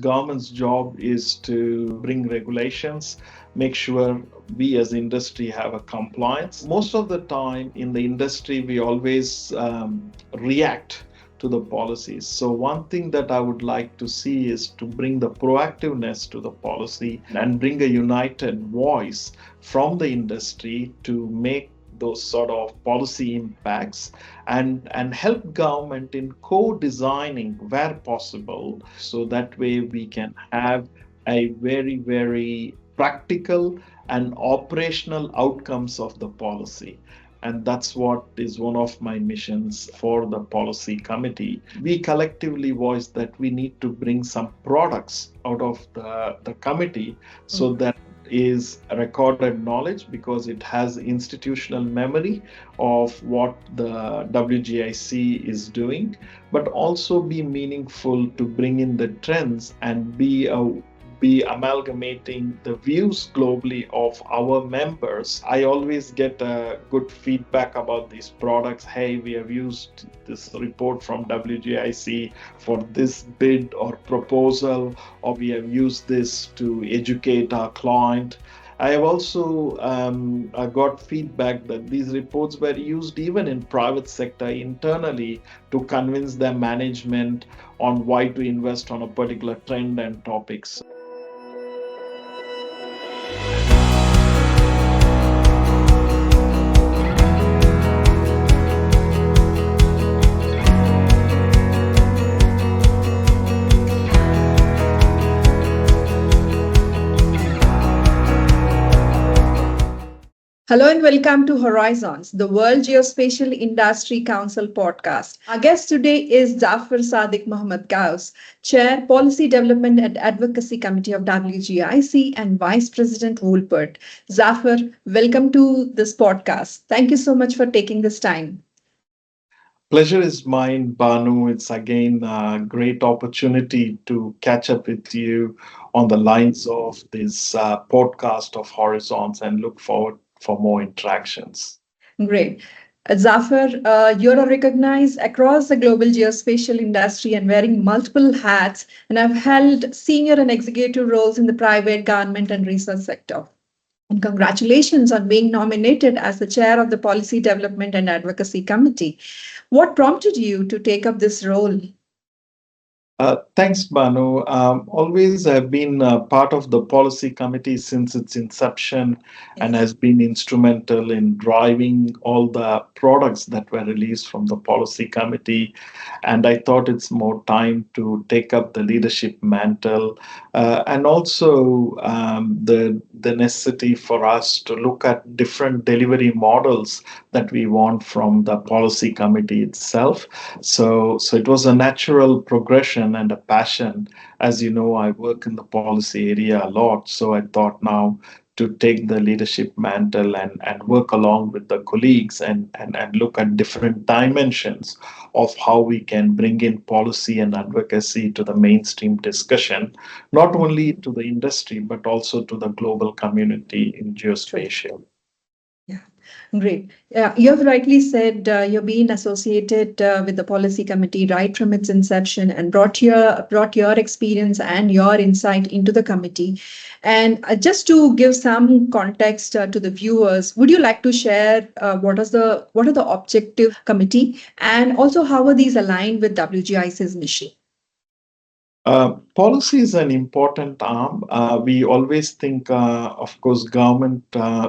government's job is to bring regulations, make sure we as industry have a compliance. Most of the time in the industry, we always react to the policies. So one thing that I would like to see is to bring the proactiveness to the policy and bring a united voice from the industry to make those sort of policy impacts and help government in co-designing where possible, so that way we can have a very practical and operational outcomes of the policy. And that's what is one of my missions for the policy committee. We collectively voiced that we need to bring some products out of the committee, so that is recorded knowledge, because it has institutional memory of what the WGIC is doing, but also be meaningful to bring in the trends and be amalgamating the views globally of our members. I always get a good feedback about these products. Hey, we have used this report from WGIC for this bid or proposal, or we have used this to educate our client. I have also got feedback that these reports were used even in private sector internally to convince their management on why to invest on a particular trend and topics. Hello and welcome to Horizons, the World Geospatial Industry Council podcast. Our guest today is Zaffar Sadiq Mohamed-Ghouse, Chair, Policy Development and Advocacy Committee of WGIC and Vice President Woolpert. Zaffar, welcome to this podcast. Thank you so much for taking this time. Pleasure is mine, Banu. It's again a great opportunity to catch up with you on the lines of this podcast of Horizons, and look forward for more interactions. Great. Zaffar, you're recognized across the global geospatial industry and wearing multiple hats, and have held senior and executive roles in the private, government, and research sector. And congratulations on being nominated as the chair of the Policy Development and Advocacy Committee. What prompted you to take up this role? Thanks, Banu. Always have been part of the policy committee since its inception, and has been instrumental in driving all the products that were released from the policy committee. And I thought it's more time to take up the leadership mantle, and also the necessity for us to look at different delivery models that we want from the policy committee itself. So it was a natural progression and a passion. As you know, I work in the policy area a lot, so I thought now to take the leadership mantle and work along with the colleagues and look at different dimensions of how we can bring in policy and advocacy to the mainstream discussion, not only to the industry, but also to the global community in geospatial. Great. You have rightly said you've been associated with the policy committee right from its inception, and brought your experience and your insight into the committee. And just to give some context to the viewers, would you like to share what are the objective committee, and also how are these aligned with WGIC's mission? Policy is an important arm. We always think, of course, government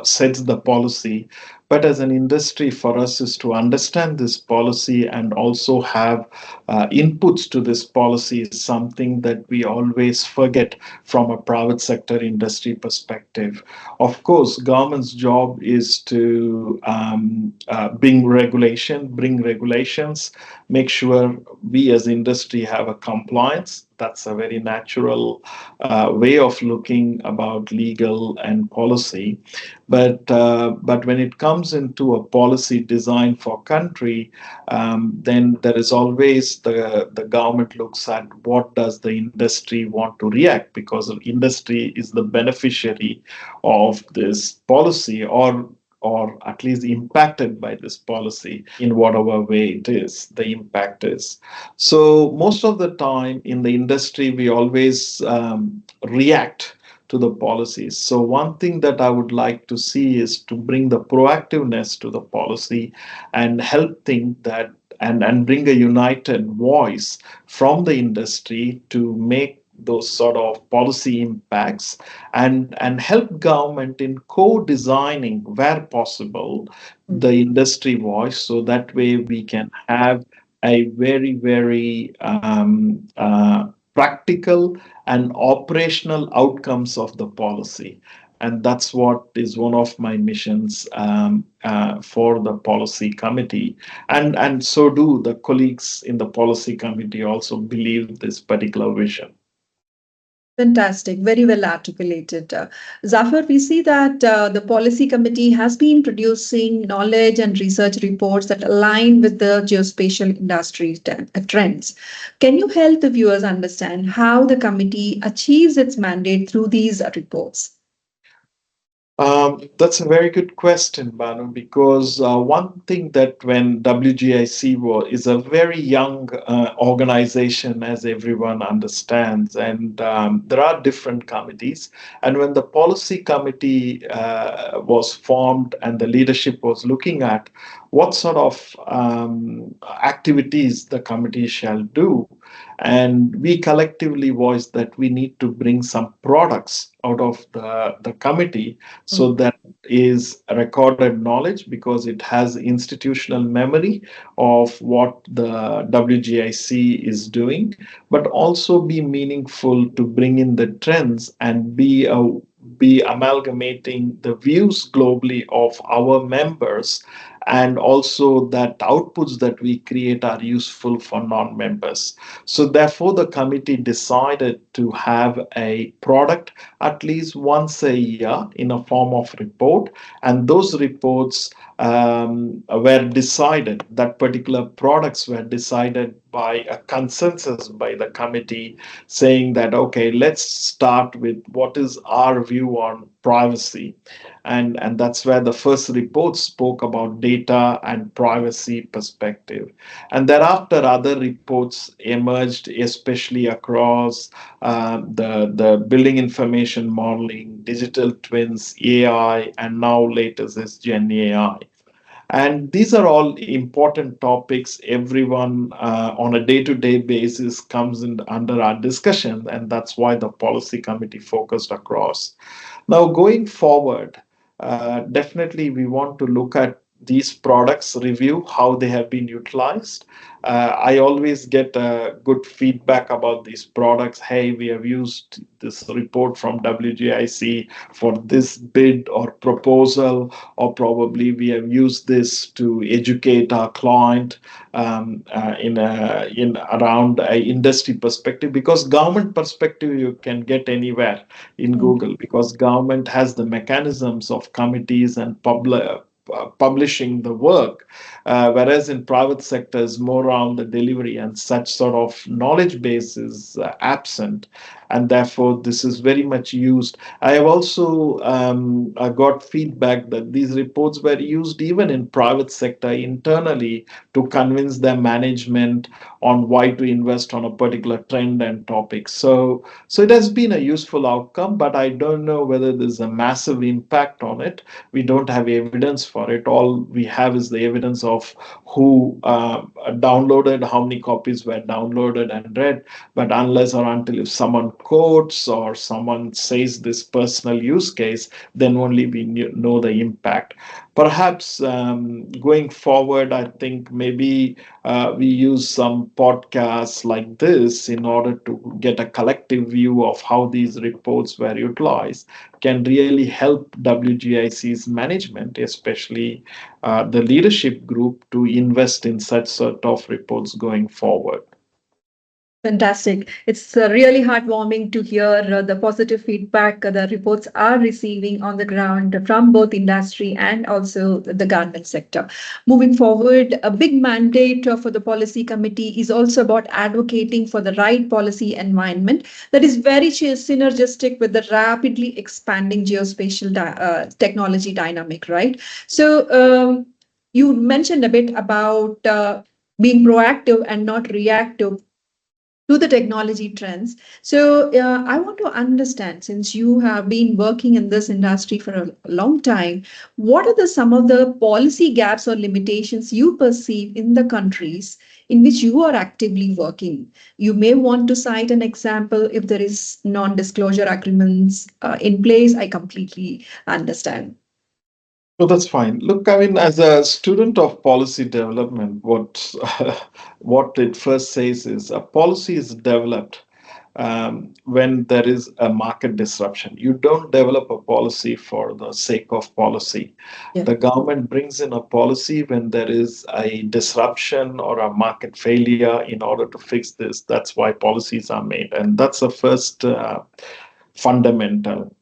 sets the policy, but as an industry, for us is to understand this policy and also have inputs to this policy is something that we always forget from a private sector industry perspective. Of course, government's job is to bring regulations, make sure we as industry have a compliance. That's a very natural way of looking about legal and policy. But when it comes into a policy design for country, then there is always the government looks at what does the industry want to react, because the industry is the beneficiary of this policy, or or at least impacted by this policy in whatever way it is, the impact is. So, most of the time in the industry, we always react to the policies. So, one thing that I would like to see is to bring the proactiveness to the policy and help think that and bring a united voice from the industry to make those sort of policy impacts and help government in co-designing where possible the industry voice, so that way we can have a very practical and operational outcomes of the policy. And that's what is one of my missions for the policy committee. And so do the colleagues in the policy committee also believe this particular vision. Fantastic, very well articulated. Zaffar, we see that the policy committee has been producing knowledge and research reports that align with the geospatial industry trends. Can you help the viewers understand how the committee achieves its mandate through these reports? That's a very good question, Banu, because one thing that when WGIC is a very young organization, as everyone understands, and there are different committees. And when the policy committee was formed and the leadership was looking at what sort of activities the committee shall do, and we collectively voiced that we need to bring some products out of the committee, so that is recorded knowledge because it has institutional memory of what the WGIC is doing, but also be meaningful to bring in the trends and be amalgamating the views globally of our members, and also that outputs that we create are useful for non-members. So therefore the committee decided to have a product at least once a year in a form of report, and those reports were decided, that particular products were decided by a consensus by the committee, saying that okay, let's start with what is our view on privacy, and that's where the first report spoke about data and privacy perspective. And thereafter other reports emerged, especially across the building information modeling, digital twins, AI, and now latest is Gen AI. And these are all important topics. Everyone on a day-to-day basis comes in under our discussion, and that's why the policy committee focused across. Now, going forward, definitely we want to look at these products, review how they have been utilized. I always get good feedback about these products. Hey, we have used this report from WGIC for this bid or proposal, or probably we have used this to educate our client in around a industry perspective. Because government perspective you can get anywhere in Google, because government has the mechanisms of committees and publishing the work, whereas in private sector is more around the delivery, and such sort of knowledge base is absent, and therefore this is very much used. I have also got feedback that these reports were used even in private sector internally to convince their management on why to invest on a particular trend and topic. So it has been a useful outcome, but I don't know whether there's a massive impact on it. We don't have evidence for it. All we have is the evidence of who downloaded, how many copies were downloaded and read. But unless or until if someone quotes or someone says this personal use case, then only we know the impact. Perhaps going forward, I think maybe we use some podcasts like this in order to get a collective view of how these reports were utilized, can really help WGIC's management, especially the leadership group, to invest in such sort of reports going forward. Fantastic. It's really heartwarming to hear the positive feedback the reports are receiving on the ground from both industry and also the government sector. Moving forward, a big mandate for the policy committee is also about advocating for the right policy environment that is very synergistic with the rapidly expanding geospatial technology dynamic, right? So, you mentioned a bit about being proactive and not reactive to the technology trends. So, I want to understand, since you have been working in this industry for a long time, what are some of the policy gaps or limitations you perceive in the countries in which you are actively working? You may want to cite an example if there is non-disclosure agreements in place. I completely understand. So that's fine. Look, I mean, as a student of policy development, what what it first says is a policy is developed when there is a market disruption. You don't develop a policy for the sake of policy. Yeah. The government brings in a policy when there is a disruption or a market failure in order to fix this. That's why policies are made. And that's the first fundamental.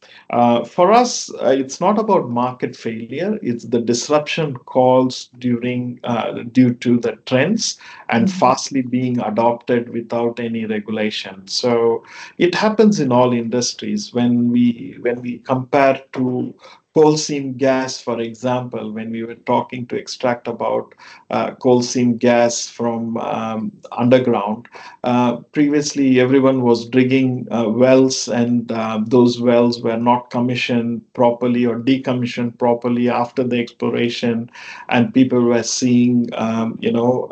For us, it's not about market failure. It's the disruption calls due to the trends and Mhm. fastly being adopted without any regulation. So it happens in all industries. When we compare to coal seam gas, for example, when we were talking to extract about coal seam gas from underground. Previously, everyone was digging wells, and those wells were not commissioned properly or decommissioned properly after the exploration, and people were seeing,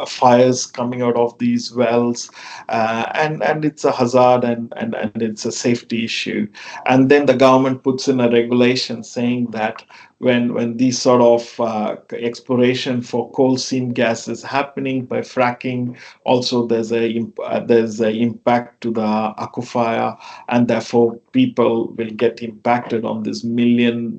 fires coming out of these wells, and it's a hazard, and it's a safety issue. And then the government puts in a regulation saying that when these sort of exploration for coal seam gas is happening by fracking, also there's a impact to the aquifer, and therefore people will get impacted on this million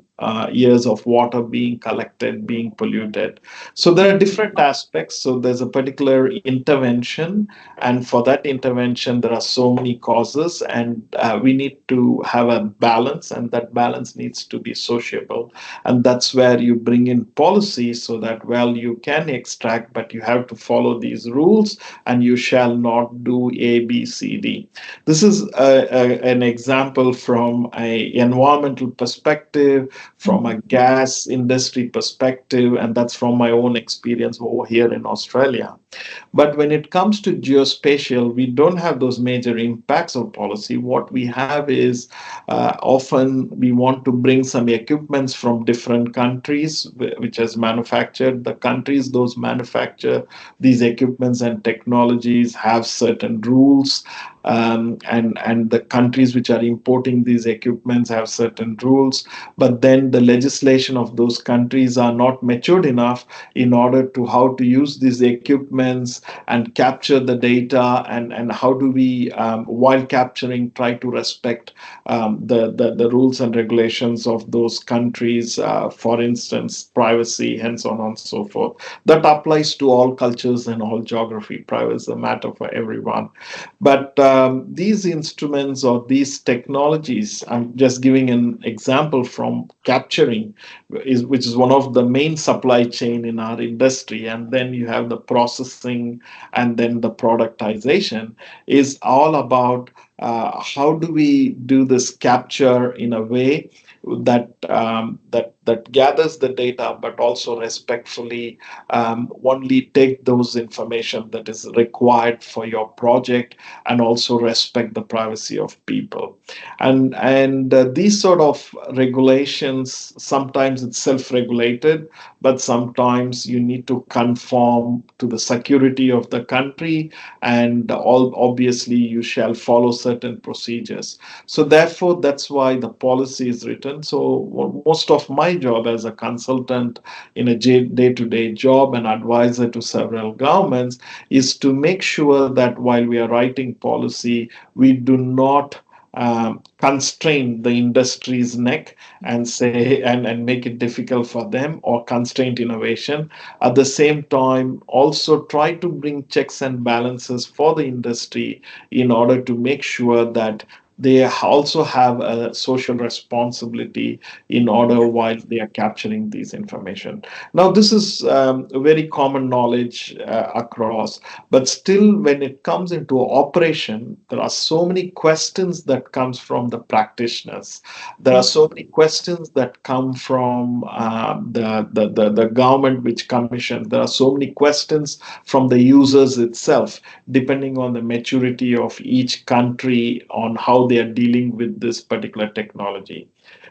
years of water being collected, being polluted. So there are different aspects. So there's a particular intervention, and for that intervention there are so many causes, and we need to have a balance, and that balance needs to be sociable. And that's where you bring in policy, so that, well, you can extract, but you have to follow these rules, and you shall not do A, B, C, D. This is an example from a environmental perspective, from a gas industry perspective, and that's from my own experience over here in Australia. But when it comes to geospatial, we don't have those major impacts of policy. What we have is, often we want to bring some equipments from different countries, which has manufactured. The countries those manufacture these equipments and technologies have certain rules, and the countries which are importing these equipments have certain rules. But then the legislation of those countries are not matured enough in order to how to use these equipments and capture the data, and how do we, while capturing, try to respect the rules and regulations of those countries, for instance, privacy, and so on and so forth. That applies to all cultures and all geography. Privacy is a matter for everyone. But these instruments or these technologies, I'm just giving an example from capturing, which is one of the main supply chain in our industry, and then you have the processing, and then the productization, is all about how do we do this capture in a way that gathers the data, but also respectfully only take those information that is required for your project, and also respect the privacy of people. And these sort of regulations, sometimes it's self-regulated, but sometimes you need to conform to the security of the country, and all obviously you shall follow certain procedures. So therefore, that's why the policy is written. So most of my job as a consultant in a day-to-day job and advisor to several governments is to make sure that while we are writing policy, we do not constrain the industry's neck and say and make it difficult for them, or constrain innovation. At the same time, also try to bring checks and balances for the industry in order to make sure that they also have a social responsibility in order while they are capturing these information. Now, this is very common knowledge across, but still, when it comes into operation, there are so many questions that comes from the practitioners. There are so many questions that come from the government which commission. There are so many questions from the users itself, depending on the maturity of each country on how they are dealing with this particular technology.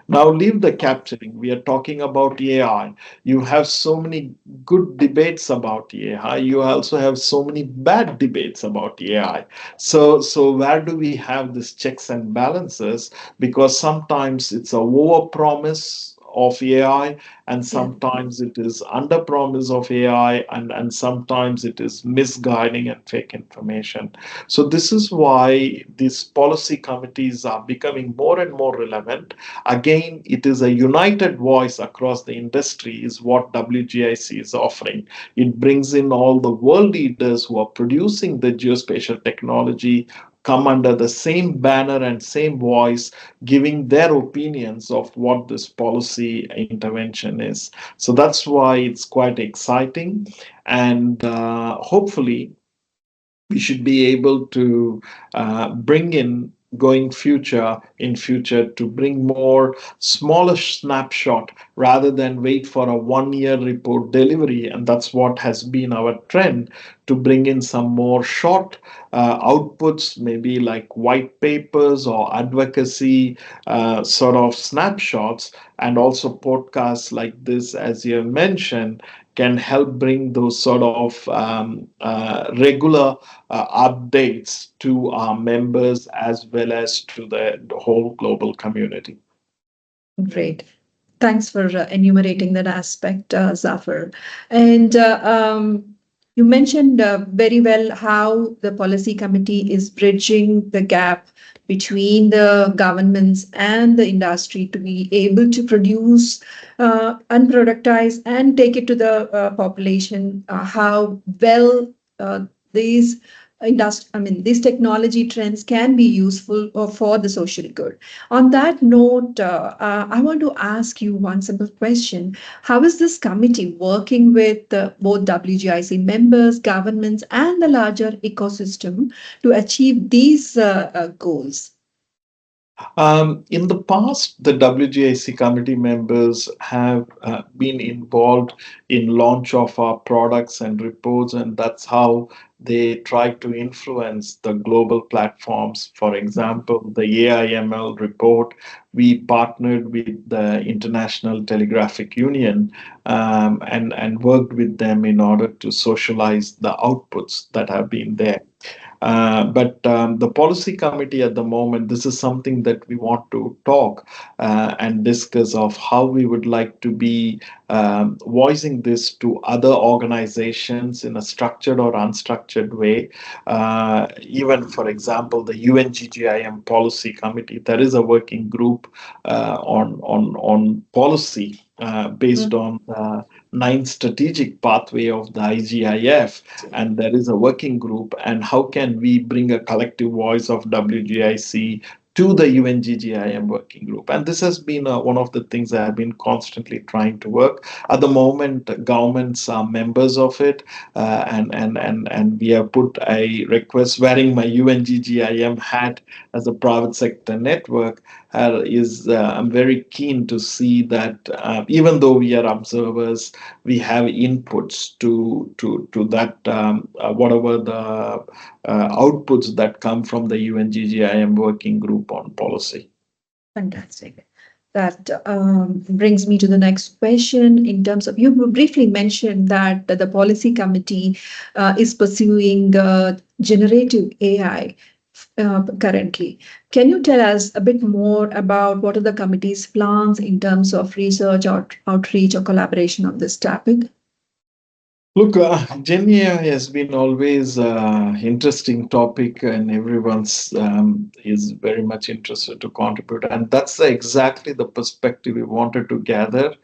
Now, leave the capturing. We are talking about AI. You have so many good debates about AI. You also have so many bad debates about AI. So where do we have this checks and balances? Because sometimes it's a overpromise of AI, and Yeah, sometimes it is under promise of AI, and sometimes it is misguiding and fake information. So this is why these policy committees are becoming more and more relevant. Again, it is a united voice across the industry, is what WGIC is offering. It brings in all the world leaders who are producing the geospatial technology, come under the same banner and same voice, giving their opinions of what this policy intervention is. So that's why it's quite exciting. And hopefully, we should be able to bring in going future in future to bring more smaller snapshot rather than wait for a 1 year report delivery. And that's what has been our trend, to bring in some more short outputs, maybe like white papers or advocacy sort of snapshots, and also podcasts like this, as you have mentioned, can help bring those sort of regular updates to our members as well as to the whole global community. great. Thanks for enumerating that aspect, Zaffar. And you mentioned very well how the policy committee is bridging the gap between the governments and the industry to be able to produce and productize and take it to the population. How well these these technology trends can be useful for the social good. On that note, I want to ask you one simple question. How is this committee working with both WGIC members, governments, and the larger ecosystem to achieve these goals? In the past, the WGIC committee members have been involved in launch of our products and reports, and that's how they try to influence the global platforms. For example, the AIML report, we partnered with the International Telegraphic Union and worked with them in order to socialize the outputs that have been there. But the policy committee at the moment, this is something that we want to talk and discuss of how we would like to be voicing this to other organizations in a structured or unstructured way. Even, for example, the UNGGIM policy committee, there is a working group on policy based on the ninth strategic pathway of the IGIF, and there is a working group. And how can we bring a collective voice of WGIC to the UNGGIM working group? And this has been one of the things I have been constantly trying to work. At the moment, governments are members of it, and we have put a request, wearing my UNGGIM hat as a private sector network. I'm very keen to see that even though we are observers, we have inputs to that whatever the outputs that come from the UNGGIM working group on policy. Fantastic. That brings me to the next question. In terms of, you briefly mentioned that the policy committee is pursuing generative AI currently. Can you tell us a bit more about what are the committee's plans in terms of research or outreach or collaboration on this topic? Look, Gen AI has been always interesting topic, and everyone's is very much interested to contribute. And that's exactly the perspective we wanted to gather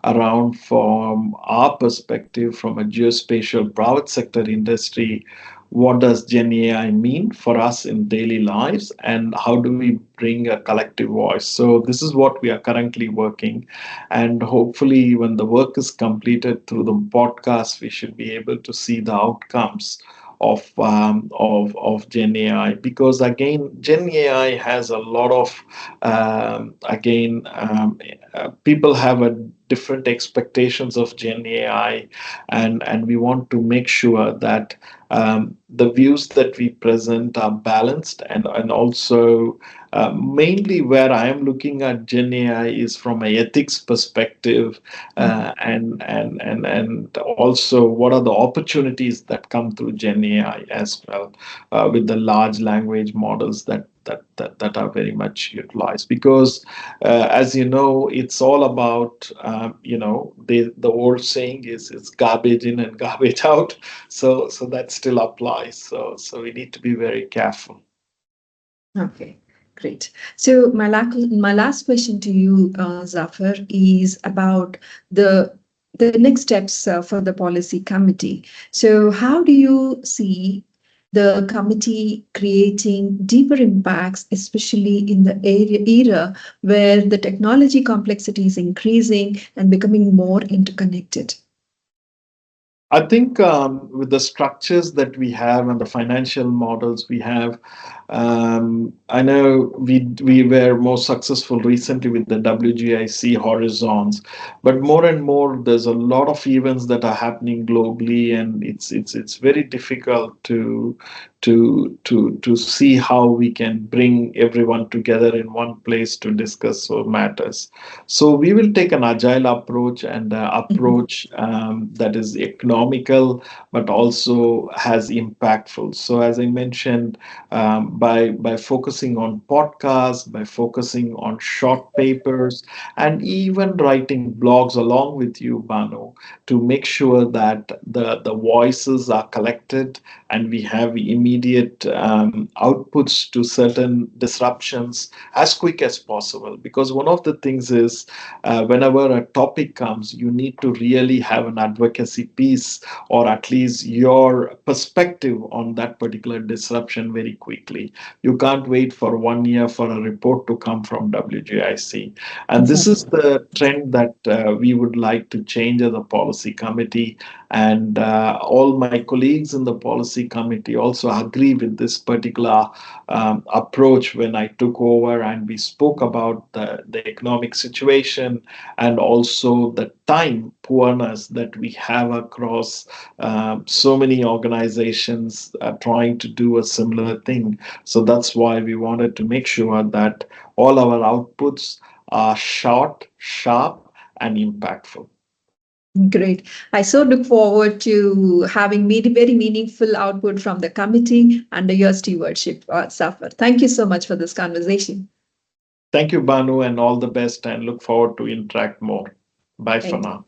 around from our perspective from a geospatial private sector industry. What does Gen AI mean for us in daily lives, and how do we bring a collective voice? So this is what we are currently working, and hopefully when the work is completed through the podcast we should be able to see the outcomes of Gen AI, because again Gen AI has a lot of people have a different expectations of Gen AI, and we want to make sure that the views that we present are balanced, and also mainly where I am looking at Gen AI is from an ethics perspective, and also what are the opportunities that come through Gen AI as well, with the large language models that are very much utilized. Because as you know, it's all about the old saying is it's garbage in and garbage out. So that still applies. So we need to be very careful. Okay, great. So my last question to you, Zaffar, is about the the next steps for the policy committee. So how do you see the committee creating deeper impacts, especially in the era where the technology complexity is increasing and becoming more interconnected? I think with the structures that we have and the financial models we have, I know we were more successful recently with the WGIC horizons, but more and more there's a lot of events that are happening globally, and it's very difficult to see how we can bring everyone together in one place to discuss matters. So we will take an agile approach, and approach that is economical but also has impactful. So as I mentioned, by focusing on podcasts, by focusing on short papers, and even writing blogs along with you, Banu, to make sure that the voices are collected and we have immediate outputs to certain disruptions as quick as possible. Because one of the things is, whenever a topic comes, you need to really have an advocacy piece, or at least your perspective on that particular disruption very quickly. You can't wait for 1 year for a report to come from WGIC. And this is Exactly. the trend that we would like to change as a policy committee. And all my colleagues in the policy committee also agree with this particular approach when I took over, and we spoke about the economic situation and also the time poorness that we have across so many organizations trying to do a similar thing. So that's why we wanted to make sure that all our outputs are short, sharp, and impactful. Great. I so look forward to having very meaningful output from the committee under your stewardship, Safar. Thank you so much for this conversation. Thank you, Banu, and all the best, and look forward to interact more. Bye for Thank now.